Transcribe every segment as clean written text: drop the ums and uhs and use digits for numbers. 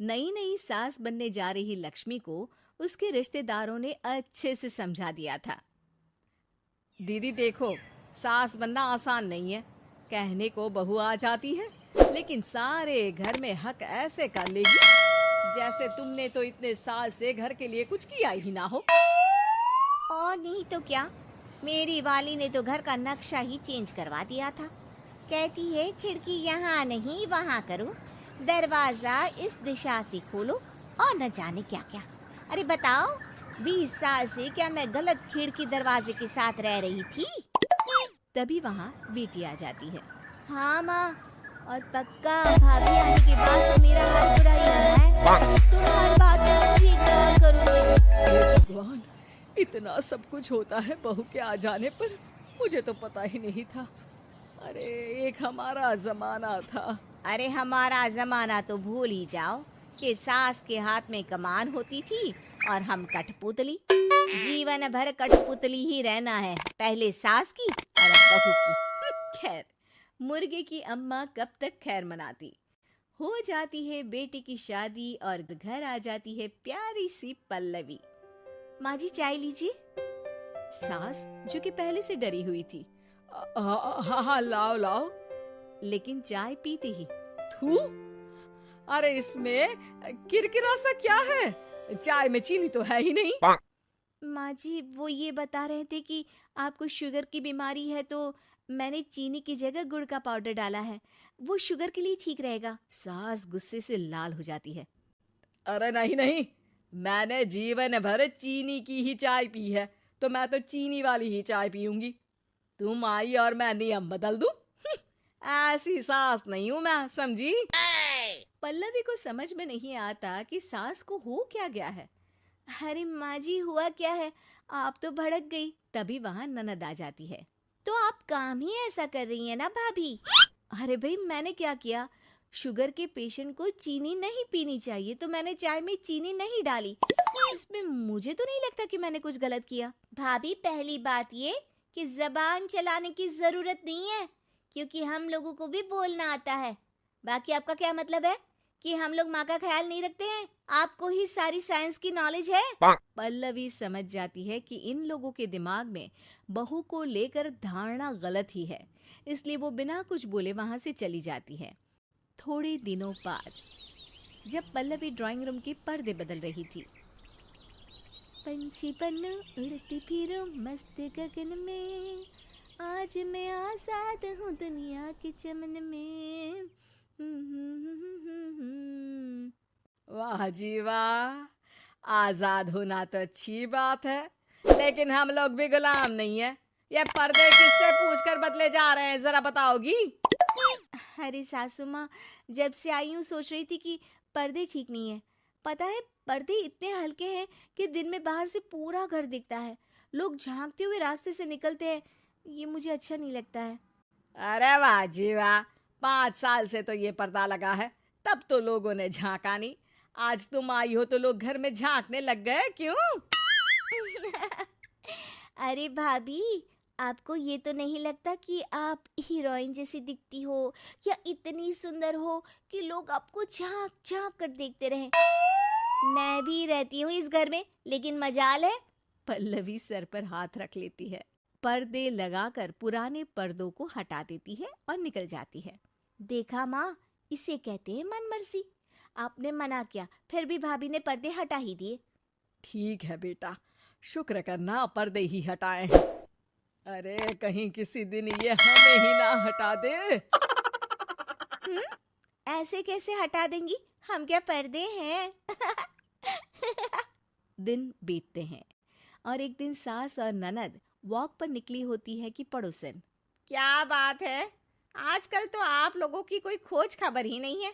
नई नई सास बनने जा रही लक्ष्मी को उसके रिश्तेदारों ने अच्छे से समझा दिया था। दीदी देखो, सास बनना आसान नहीं है। कहने को बहू आ जाती है, लेकिन सारे घर में हक ऐसे कर लेगी जैसे तुमने तो इतने साल से घर के लिए कुछ किया ही ना हो। और नहीं तो क्या, मेरी वाली ने तो घर का नक्शा ही चेंज करवा दिया था। कहती है खिड़की यहाँ नहीं वहाँ करो, दरवाजा इस दिशा से खोलो और न जाने क्या क्या। अरे बताओ, 20 साल से क्या मैं गलत खिड़की दरवाजे के साथ रह रही थी? तभी वहाँ बेटी आ जाती है। हाँ माँ, और पक्का भाभी आने के बाद तो मेरा हाथ बुरा ही होना है। तुम हर बात में मुझे इग्नोर करोगे। हे भगवान, इतना सब कुछ होता है बहू के आ जाने पर, मुझे तो पता ही नहीं था। अरे एक हमारा जमाना था। अरे हमारा जमाना तो भूल ही जाओ कि सास के हाथ में कमान होती थी और हम कठपुतली। जीवन भर कठपुतली ही रहना है, पहले सास की और अब बहू की। खैर, मुर्गे की अम्मा कब तक खैर मनाती। हो जाती है बेटी की शादी और घर आ जाती है प्यारी सी पल्लवी। माँ जी चाय लीजिए। सास जो कि पहले से डरी हुई थी, हाँ हाँ लाओ लाओ, लेकिन चाय पीती ही थू, अरे इसमें किरकिरा सा क्या है? चाय में चीनी तो है ही नहीं। माँ जी वो ये बता रहे थे कि आपको शुगर की बीमारी है, तो मैंने चीनी की जगह गुड़ का पाउडर डाला है, वो शुगर के लिए ठीक रहेगा। सास गुस्से से लाल हो जाती है। अरे नहीं नहीं, मैंने जीवन भर चीनी की ही चाय पी है, तो मैं तो चीनी वाली ही चाय पीऊंगी। तुम आई और मैं नियम बदल दूं? ऐसी सास नहीं हूं मैं, समझी? पल्लवी को समझ में नहीं आता कि सास को हो क्या गया है। अरे माँ जी हुआ क्या है, आप तो भड़क गई। तभी वहां ननद आ जाती है। तो आप काम ही ऐसा कर रही है ना भाभी? अरे भाई मैंने क्या किया? शुगर के पेशेंट को चीनी नहीं पीनी चाहिए, तो मैंने चाय में चीनी नहीं डाली। इसमें मुझे तो नहीं लगता कि मैंने कुछ गलत किया। भाभी पहली बात ये कि जबान चलाने की जरूरत नहीं है, क्योंकि हम लोगों को भी बोलना आता है। बाकी आपका क्या मतलब है कि हम लोग माँ का ख्याल नहीं रखते हैं? आपको ही सारी साइंस की नॉलेज है। पल्लवी समझ जाती है कि इन लोगों के दिमाग में बहू को लेकर धारणा गलत ही है, इसलिए वो बिना कुछ बोले वहां से चली जाती है। थोड़े दिनों बाद जब पल्लवी ड्राइंग रूम के पर्दे बदल रही थी, पंछी पन्नू उड़ती फिरूं मस्त गगन में, आज मैं आजाद हूँ दुनिया के चमन में। वाह जी वाह, आजाद होना तो अच्छी बात है, लेकिन हम लोग भी गुलाम नहीं है। ये पर्दे किससे पूछकर बदले जा रहे हैं, जरा बताओगी? अरे सासू माँ, जब से आई हूँ सोच रही थी कि पर्दे ठीक नहीं है। पता है पर्दे इतने हल्के हैं कि दिन में बाहर से पूरा घर दिखता है, लोग झांकते हुए रास्ते से निकलते हैं, ये मुझे अच्छा नहीं लगता है। अरे वाह जी वाह, 5 साल से तो ये पर्दा लगा है, तब तो लोगों ने झांका नहीं। आज तुम आई हो तो लोग घर में झांकने लग गए, क्यों? अरे भाभी, आपको ये तो नहीं लगता कि आप हीरोइन जैसी दिखती हो या इतनी सुंदर हो कि लोग आपको झांक झांक कर देखते रहे? मैं भी रहती हूँ इस घर में, लेकिन मजाल है। पल्लवी सर पर हाथ रख लेती है, पर्दे लगाकर पुराने पर्दों को हटा देती है और निकल जाती है। देखा माँ, इसे कहते हैं मनमर्जी। आपने मना किया, फिर भी भाभी ने पर्दे हटा ही दिए। ठीक है बेटा, शुक्र करना पर्दे ही हटाए हैं। अरे कहीं किसी दिन ये हमें ही ना हटा दे। ऐसे कैसे हटा देंगी, हम क्या पर्दे हैं? दिन बीतते हैं और एक दिन सास और ननद वॉक पर निकली होती है कि पड़ोसन। क्या बात है, आजकल तो आप लोगों की कोई खोज खबर ही नहीं है।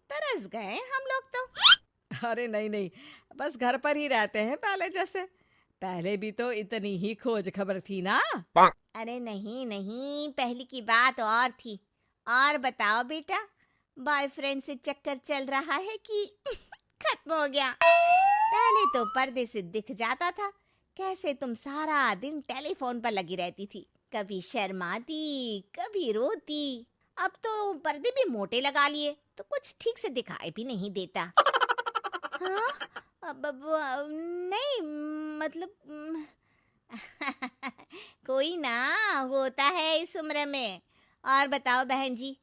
तरस गए हम लोग तो। अरे नहीं नहीं, बस घर पर ही रहते हैं पहले जैसे। पहले भी तो इतनी ही खोज खबर थी ना। अरे नहीं नहीं, पहले की बात और थी। और बताओ बेटा, बॉयफ्रेंड से चक्कर चल रहा है कि खत्म हो गया? पहले तो पर्दे से दिख जाता था कैसे तुम सारा दिन टेलीफोन पर लगी रहती थी, कभी शर्माती कभी रोती। अब तो पर्दे भी मोटे लगा लिए तो कुछ ठीक से दिखाई भी नहीं देता। हाँ? नहीं, मतलब कोई ना, होता है इस उम्र में। और बताओ बहन जी,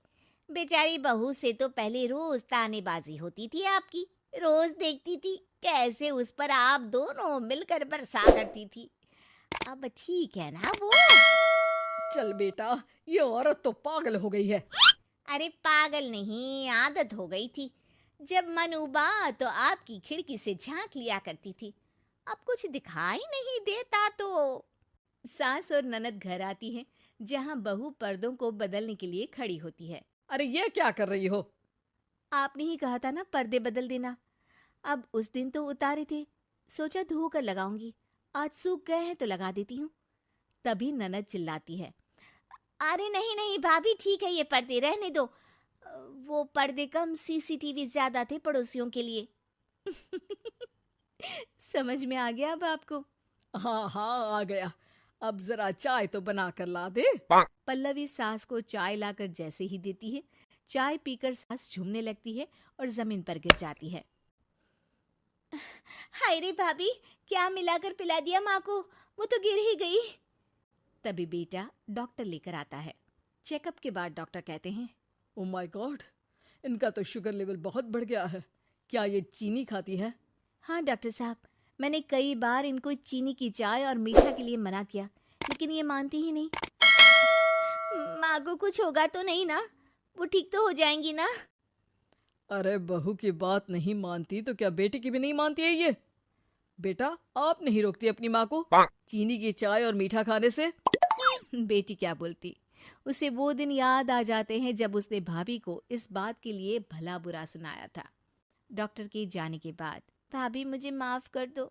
बेचारी बहू से तो पहले रोज तानेबाजी होती थी आपकी, रोज देखती थी कैसे उस पर आप दोनों मिलकर बरसा करती थी। अब ठीक है ना वो? चल बेटा, ये औरत तो पागल हो गई है। अरे पागल नहीं, आदत हो गई थी। जब मन उबा तो आपकी खिड़की से झांक लिया करती थी, अब कुछ दिखाई नहीं देता तो। सास और ननद घर आती है, जहां बहू पर्दों को बदलने के लिए खड़ी होती है। अरे ये क्या कर रही हो? आपने ही कहा था ना पर्दे बदल देना। अब उस दिन तो उतारे थे, सोचा धो कर लगाऊंगी, आज सूख गए हैं तो लगा देती हूँ। तभी ननद चिल्लाती है, अरे नहीं नहीं भाभी, ठीक है ये पर्दे रहने दो। वो पर्दे कम, सीसीटीवी ज्यादा थे पड़ोसियों के लिए। समझ में आ गया अब आपको? हाँ हाँ आ गया। अब जरा चाय तो बना कर ला दे। पल्लवी सास को चाय लाकर जैसे ही देती है, चाय पीकर सास झूमने लगती है और जमीन पर गिर जाती है। हाय रे भाभी, क्या मिलाकर पिला दिया माँ को, वो तो गिर ही गई। तभी बेटा डॉक्टर लेकर आता है। चेकअप के बाद डॉक्टर कहते हैं, ओ माय गॉड, इनका तो शुगर लेवल बहुत बढ़ गया है। क्या ये चीनी खाती है? हाँ डॉक्टर साहब, मैंने कई बार इनको चीनी की चाय और मीठा के लिए मना किया, लेकिन ये मानती ही नहीं। माँ को कुछ होगा तो नहीं ना? वो ठीक तो हो जाएंगी ना? अरे बहू की बात नहीं मानती तो क्या बेटी की भी नहीं मानती है ये? बेटा, आप नहीं रोकती अपनी माँ को चीनी की चाय और मीठा खाने से? बेटी क्या बोलती, उसे वो दिन याद आ जाते हैं जब उसने भाभी को इस बात के लिए भला बुरा सुनाया था। डॉक्टर के जाने के बाद, भाभी मुझे माफ कर दो,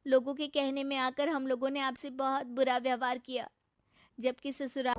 लोगों के कहने में आकर हम लोगों ने आपसे बहुत बुरा व्यवहार किया, जबकि ससुराल